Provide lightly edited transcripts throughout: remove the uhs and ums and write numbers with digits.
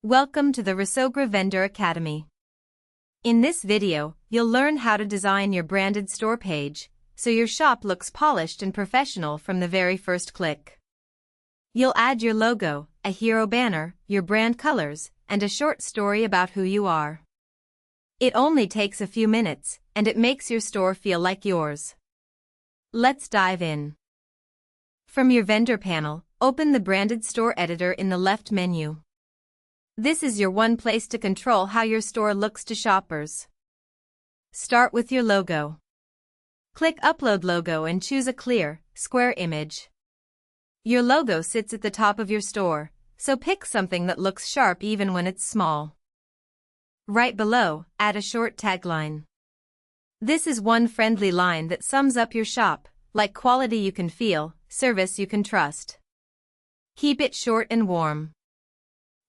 Welcome to the Resogra Vendor Academy. In this video, you'll learn how to design your branded store page, so your shop looks polished and professional from the very first click. You'll add your logo, a hero banner, your brand colors, and a short story about who you are. It only takes a few minutes, and it makes your store feel like yours. Let's dive in. From your vendor panel, open the Branded Store Editor in the left menu. This is your one place to control how your store looks to shoppers. Start with your logo. Click Upload Logo and choose a clear, square image. Your logo sits at the top of your store, so pick something that looks sharp even when it's small. Right below, add a short tagline. This is one friendly line that sums up your shop, like quality you can feel, service you can trust. Keep it short and warm.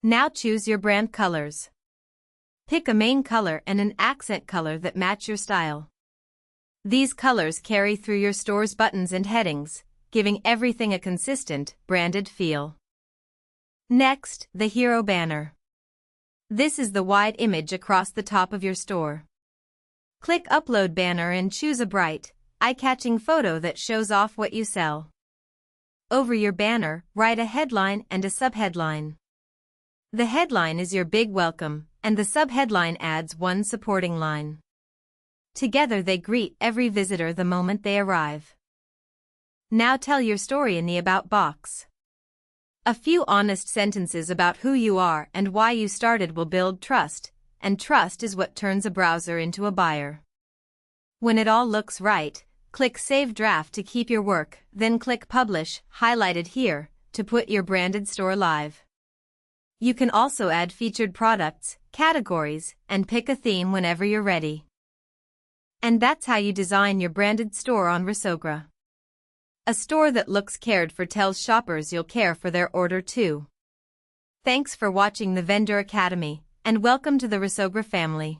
Now choose your brand colors. Pick a main color and an accent color that match your style. These colors carry through your store's buttons and headings, giving everything a consistent, branded feel. Next, the hero banner. This is the wide image across the top of your store. Click Upload Banner and choose a bright, eye-catching photo that shows off what you sell. Over your banner, write a headline and a subheadline. The headline is your big welcome, and the subheadline adds one supporting line. Together they greet every visitor the moment they arrive. Now tell your story in the About box. A few honest sentences about who you are and why you started will build trust, and trust is what turns a browser into a buyer. When it all looks right, click Save Draft to keep your work, then click Publish, highlighted here, to put your branded store live. You can also add featured products, categories, and pick a theme whenever you're ready. And that's how you design your branded store on Resogra. A store that looks cared for tells shoppers you'll care for their order too. Thanks for watching the Vendor Academy, and welcome to the Resogra family.